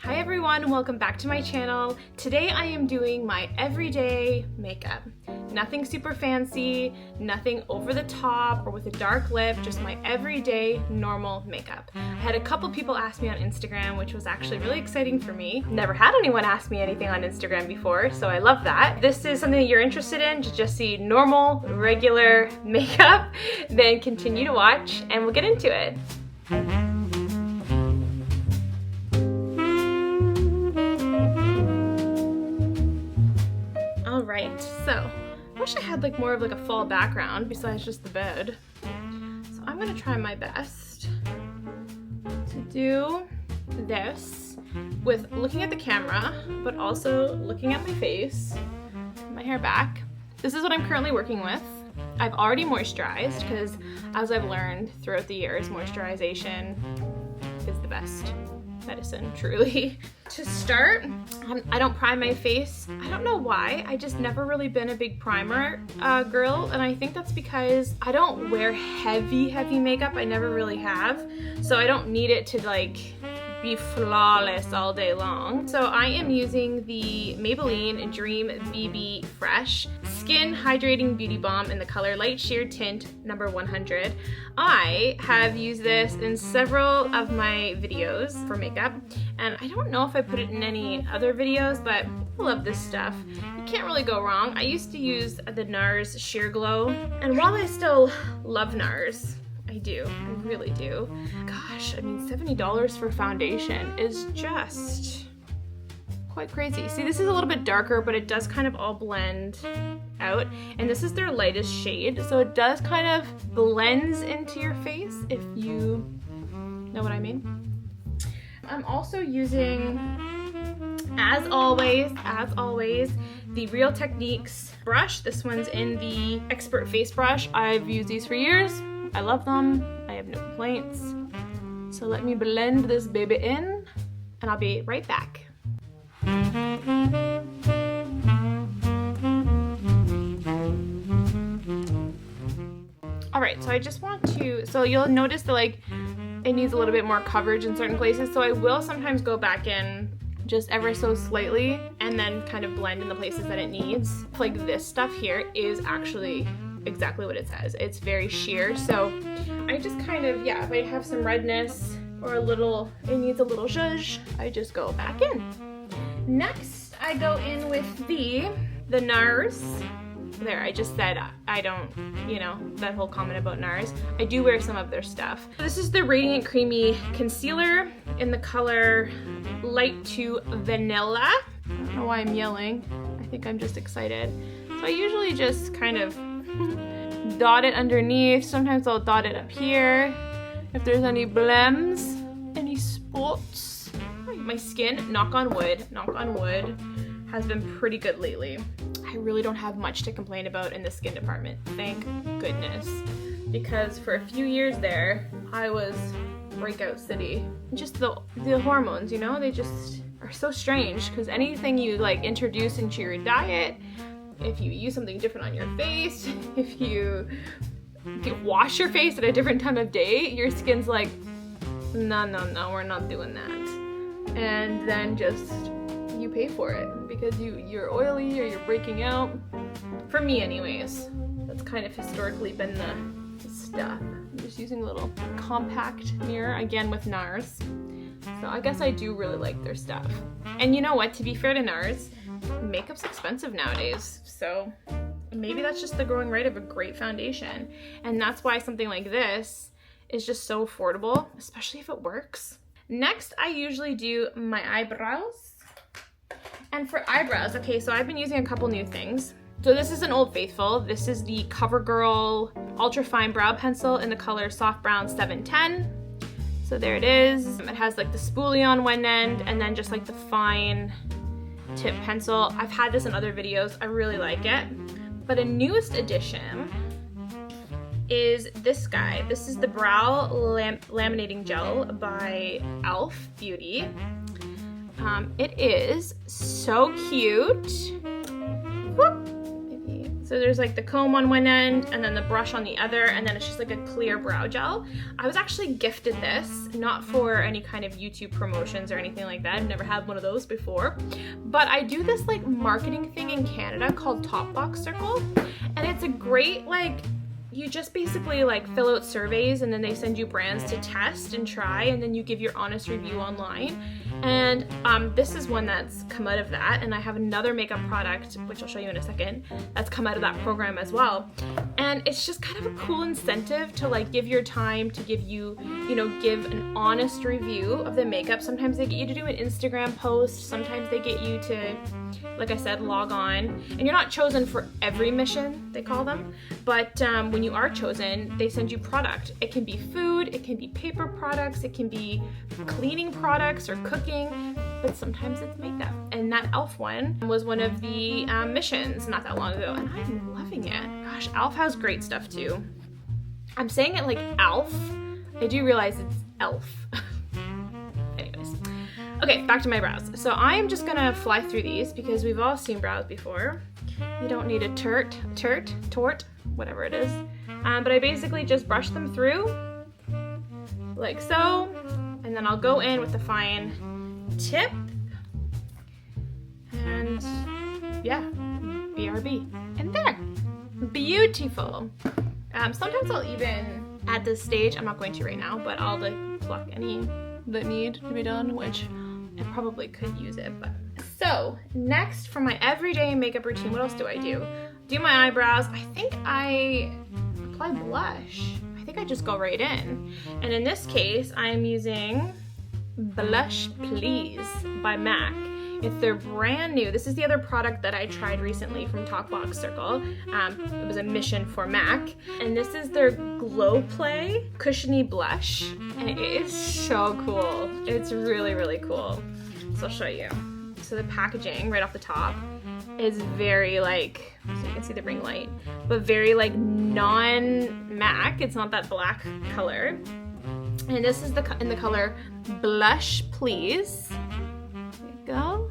Hi everyone, welcome back to my channel. Today I am doing my everyday makeup. Nothing super fancy, nothing over the top or with a dark lip, just my everyday normal makeup. I had a couple people ask me on Instagram, which was actually really exciting for me. Never had anyone ask me anything on Instagram before, so I love that. If this is something that you're interested in, to just see normal, regular makeup, then continue to watch and we'll get into it. Alright, so I wish I had more of a fall background besides just the bed. So I'm gonna try my best to do this with looking at the camera, but also looking at my face, my hair back. This is what I'm currently working with. I've already moisturized because, as I've learned throughout the years, moisturization is the best medicine, truly. To start, I don't prime my face. I don't know why. I just never really been a big primer girl, and I think that's because I don't wear heavy makeup. I never really have, so I don't need it to be flawless all day long. So I am using the Maybelline Dream BB Fresh Skin Hydrating Beauty Balm in the color Light Sheer Tint number 100. I have used this in several of my videos for makeup, and I don't know if I put it in any other videos, but I love this stuff. You can't really go wrong. I used to use the NARS Sheer Glow, and while I still love NARS, I do, I really do. Gosh, I mean, $70 for foundation is just quite crazy. See, this is a little bit darker, but it does kind of all blend out. And this is their lightest shade, so it does kind of blends into your face, if you know what I mean. I'm also using, as always, the Real Techniques brush. This one's in the Expert Face Brush. I've used these for years. I love them. I have no complaints. So let me blend this baby in, and I'll be right back. All right, so I just want to, so you'll notice that it needs a little bit more coverage in certain places, so I will sometimes go back in just ever so slightly and then kind of blend in the places that it needs. This stuff here is actually exactly what it says. It's very sheer, so I just kind of, if I have some redness or it needs a little zhuzh, I just go back in. Next, I go in with the NARS. There, I just said I don't, that whole comment about NARS. I do wear some of their stuff. This is the Radiant Creamy Concealer in the color Light to Vanilla. I don't know why I'm yelling. I think I'm just excited. So I usually just kind of dot it underneath. Sometimes I'll dot it up here. If there's any blems, any spots. My skin, knock on wood, has been pretty good lately. I really don't have much to complain about in the skin department, thank goodness. Because for a few years there, I was breakout city. Just the hormones, they just are so strange, because anything you introduce into your diet, if you use something different on your face, if you wash your face at a different time of day, your skin's like, no, we're not doing that. And then just you pay for it because you're oily or you're breaking out. For me anyways, that's kind of historically been the stuff. I'm just using a little compact mirror, again with NARS. So I guess I do really like their stuff. And you know what, to be fair to NARS, makeup's expensive nowadays, so maybe that's just the growing rate of a great foundation. And that's why something like this is just so affordable, especially if it works. Next, I usually do my eyebrows. And for eyebrows, okay, so I've been using a couple new things. So this is an Old Faithful. This is the CoverGirl Ultra Fine Brow Pencil in the color Soft Brown 710. So there it is. It has the spoolie on one end and then just the fine tip pencil. I've had this in other videos. I really like it. But a newest addition is this guy. This is the Brow Laminating Gel by e.l.f. Beauty. It is so cute. Whoop. Maybe So there's like the comb on one end and then the brush on the other, and then it's just like a clear brow gel. I was actually gifted this, not for any kind of YouTube promotions or anything like that. I've never had one of those before. But I do this like marketing thing in Canada called Top Box Circle. And it's a great like, you just basically like fill out surveys and then they send you brands to test and try, and then you give your honest review online. And this is one that's come out of that, and I have another makeup product, which I'll show you in a second, that's come out of that program as well. And it's just kind of a cool incentive to like give your time to give you, you know, give an honest review of the makeup. Sometimes they get you to do an Instagram post, sometimes they get you to, like I said, log on. And you're not chosen for every mission, they call them, but when you are chosen, they send you product. It can be food, it can be paper products, it can be cleaning products or cooking, but sometimes it's makeup. And that e.l.f. one was one of the missions not that long ago, and I'm loving it. Gosh, e.l.f. has great stuff too. I'm saying it like e.l.f. I do realize it's e.l.f. Anyways. Okay, back to my brows. So I'm just gonna fly through these because we've all seen brows before. You don't need a tort, whatever it is. But I basically just brush them through like so, and then I'll go in with the fine tip, and yeah, BRB. And there, beautiful. Sometimes I'll even, at this stage, I'm not going to right now, but I'll like pluck any that need to be done, which I probably could use it, but. So next for my everyday makeup routine, what else do I do? Do my eyebrows. I think I apply blush. I think I just go right in. And in this case, I am using Blush Please by MAC. It's their brand new, this is the other product that I tried recently from Top Box Circle. It was a mission for MAC. And this is their Glow Play Cushiony Blush. And it is so cool. It's really, really cool. So I'll show you. So the packaging right off the top is very like, so you can see the ring light, but very like non-MAC. It's not that black color. And this is in the color Blush Please. There you go.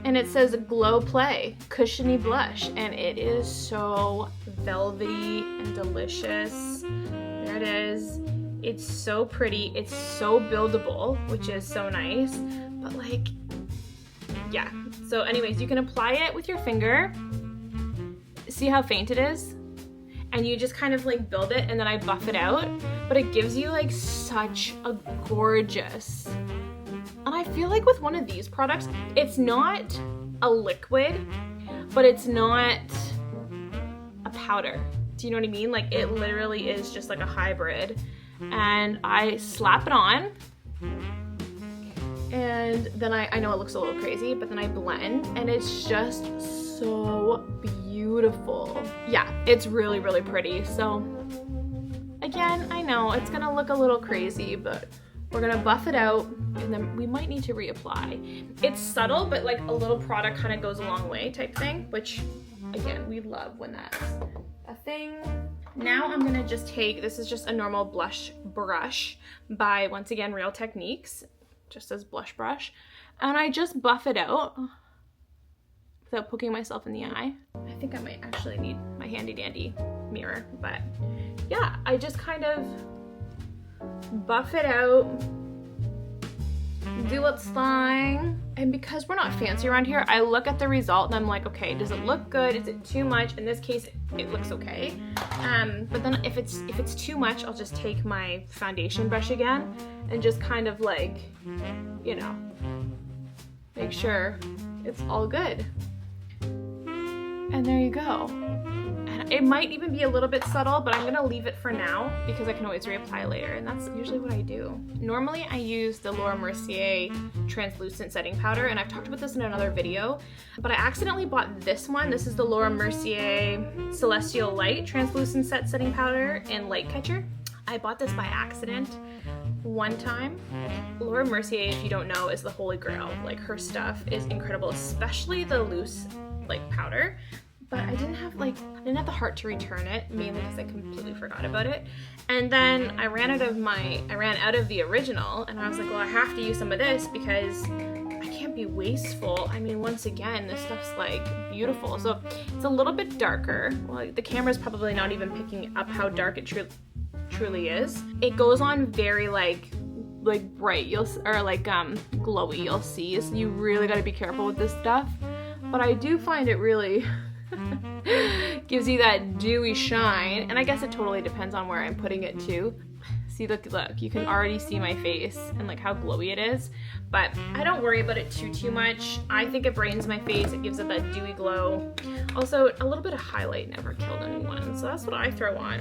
And it says Glow Play Cushiony Blush, and it is so velvety and delicious. There it is. It's so pretty. It's so buildable, which is so nice. But like, yeah. So anyways, you can apply it with your finger. See how faint it is? And you just kind of like build it, and then I buff it out. But it gives you like such a gorgeous, and I feel like with one of these products, it's not a liquid, but it's not a powder. Do you know what I mean? Like it literally is just like a hybrid. And I slap it on, and then I know it looks a little crazy, but then I blend, and it's just so beautiful. Yeah, it's really, really pretty. So again, I know it's gonna look a little crazy, but we're gonna buff it out, and then we might need to reapply. It's subtle, but like a little product kind of goes a long way type thing, which again, we love when that's a thing. Now I'm gonna just take, this is just a normal blush brush by, once again, Real Techniques, just as blush brush. And I just buff it out without poking myself in the eye. I think I might actually need my handy dandy mirror, but yeah, I just kind of buff it out, do its thing. And because we're not fancy around here, I look at the result and I'm like, okay, does it look good? Is it too much? In this case, it looks okay. But then if it's too much, I'll just take my foundation brush again and just kind of like, you know, make sure it's all good. And there you go. And it might even be a little bit subtle, but I'm gonna leave it for now because I can always reapply later, and that's usually what I do. Normally I use the Laura Mercier translucent setting powder, and I've talked about this in another video, but I accidentally bought this one. This is the Laura Mercier Celestial Light translucent setting powder in Light Catcher. I bought this by accident one time. Laura Mercier, if you don't know, is the holy grail. Like, her stuff is incredible, especially the loose like powder. But I didn't have the heart to return it, mainly because I completely forgot about it. And then I ran out of the original, and I was like, well, I have to use some of this because I can't to be wasteful. I mean, once again, this stuff's like beautiful. So it's a little bit darker. Well, the camera's probably not even picking up how dark it truly is. It goes on very like bright, or like glowy, you'll see. So you really got to be careful with this stuff. But I do find it really gives you that dewy shine, and I guess it totally depends on where I'm putting it too. See, look, you can already see my face and like how glowy it is, but I don't worry about it too much. I think it brightens my face, it gives it that dewy glow. Also, a little bit of highlight never killed anyone, so that's what I throw on.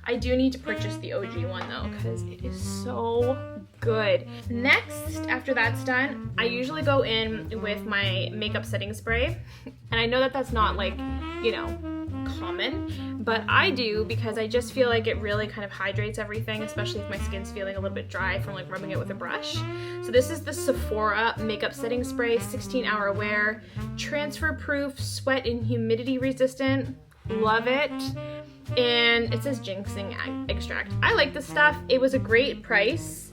I do need to purchase the OG one though, because it is so good. Next, after that's done, I usually go in with my makeup setting spray, and I know that that's not like, you know, common, but I do because I just feel like it really kind of hydrates everything, especially if my skin's feeling a little bit dry from like rubbing it with a brush. So this is the Sephora makeup setting spray, 16-hour wear, transfer proof, sweat and humidity resistant. Love it. And it says ginseng extract. I like this stuff. It was a great price.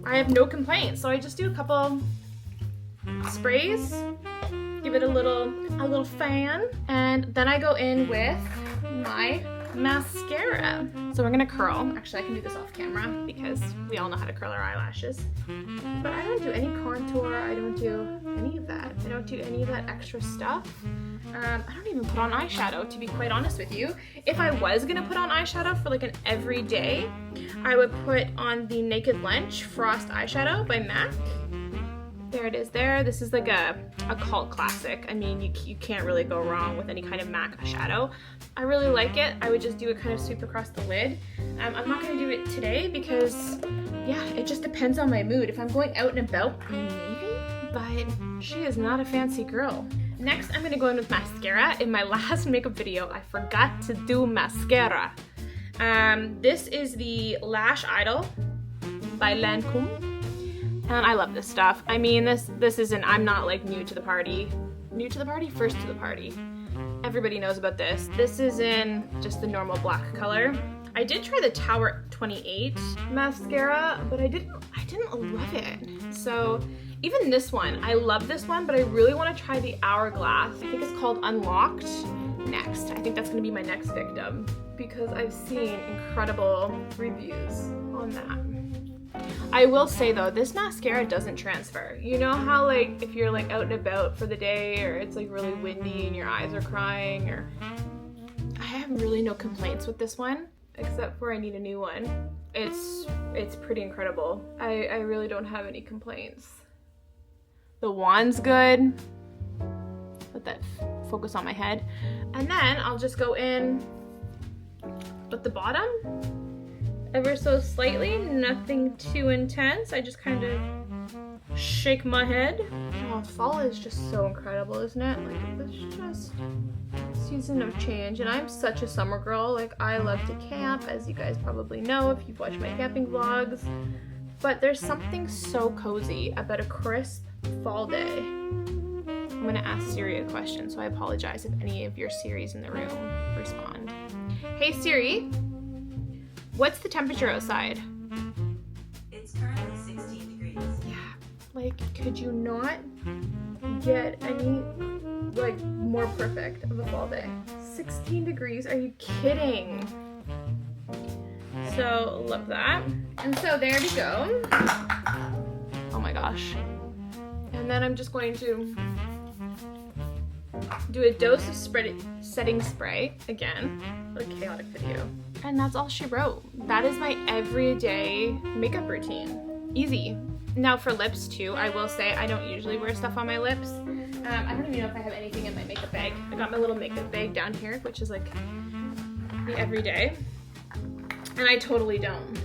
I have no complaints. So I just do a couple sprays, give it a little fan, and then I go in with my mascara. So we're gonna curl. Actually, I can do this off camera because we all know how to curl our eyelashes. But I don't do any contour. I don't do any of that. I don't do any of that extra stuff. I don't even put on eyeshadow, to be quite honest with you. If I was gonna put on eyeshadow for like an everyday, I would put on the Naked Lunch Frost eyeshadow by MAC. There it is there. This is like a cult classic. I mean, you can't really go wrong with any kind of MAC shadow. I really like it. I would just do a kind of sweep across the lid. I'm not gonna do it today because, yeah, it just depends on my mood. If I'm going out and about, maybe, but she is not a fancy girl. Next, I'm gonna go in with mascara. In my last makeup video, I forgot to do mascara. This is the Lash Idol by Lancôme. And I love this stuff. I mean, this isn't, I'm not like new to the party. New to the party? First to the party. Everybody knows about this. This is in just the normal black color. I did try the Tower 28 mascara, but I didn't love it. So even this one, I love this one, but I really want to try the Hourglass. I think it's called Unlocked next. I think that's gonna be my next victim because I've seen incredible reviews on that. I will say though, this mascara doesn't transfer. You know how like if you're like out and about for the day, or it's like really windy and your eyes are crying, or I have really no complaints with this one, except for I need a new one. It's pretty incredible. I really don't have any complaints. The wand's good. Let that focus on my head. And then I'll just go in with the bottom ever so slightly, nothing too intense. I just kind of shake my head. Oh, fall is just so incredible, isn't it? Like, it's just season of change, and I'm such a summer girl. Like, I love to camp, as you guys probably know if you've watched my camping vlogs, but there's something so cozy about a crisp fall day. I'm gonna ask Siri a question, so I apologize if any of your Siris in the room respond. Hey Siri, what's the temperature outside? It's currently 16 degrees. Yeah, like, could you not get any, like, more perfect of a fall day? 16 degrees, are you kidding? So, love that. And so there we go. Oh my gosh. And then I'm just going to do a dose of setting spray, again, a chaotic video. And that's all she wrote. That is my everyday makeup routine. Easy. Now for lips too, I will say I don't usually wear stuff on my lips. I don't even know if I have anything in my makeup bag. I got my little makeup bag down here, which is like the everyday. And I totally don't.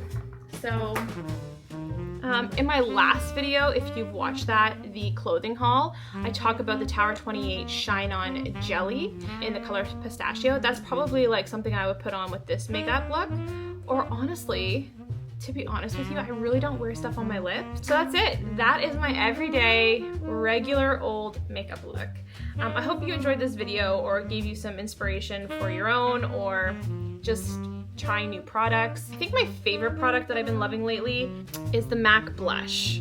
So, in my last video, if you've watched that, the clothing haul, I talk about the Tower 28 Shine On Jelly in the color Pistachio. That's probably like something I would put on with this makeup look. Or honestly, to be honest with you, I really don't wear stuff on my lips. So that's it. That is my everyday, regular old makeup look. I hope you enjoyed this video or gave you some inspiration for your own, or just trying new products. I think my favorite product that I've been loving lately is the MAC blush.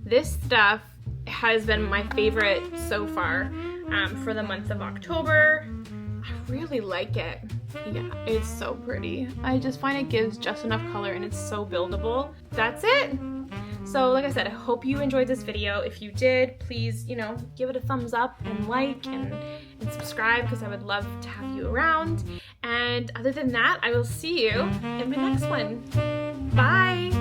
This stuff has been my favorite so far for the month of October. I really like it. Yeah, it's so pretty. I just find it gives just enough color and it's so buildable. That's it. So like I said, I hope you enjoyed this video. If you did, please, give it a thumbs up and like and subscribe, because I would love to have you around. And other than that, I will see you in my next one. Bye.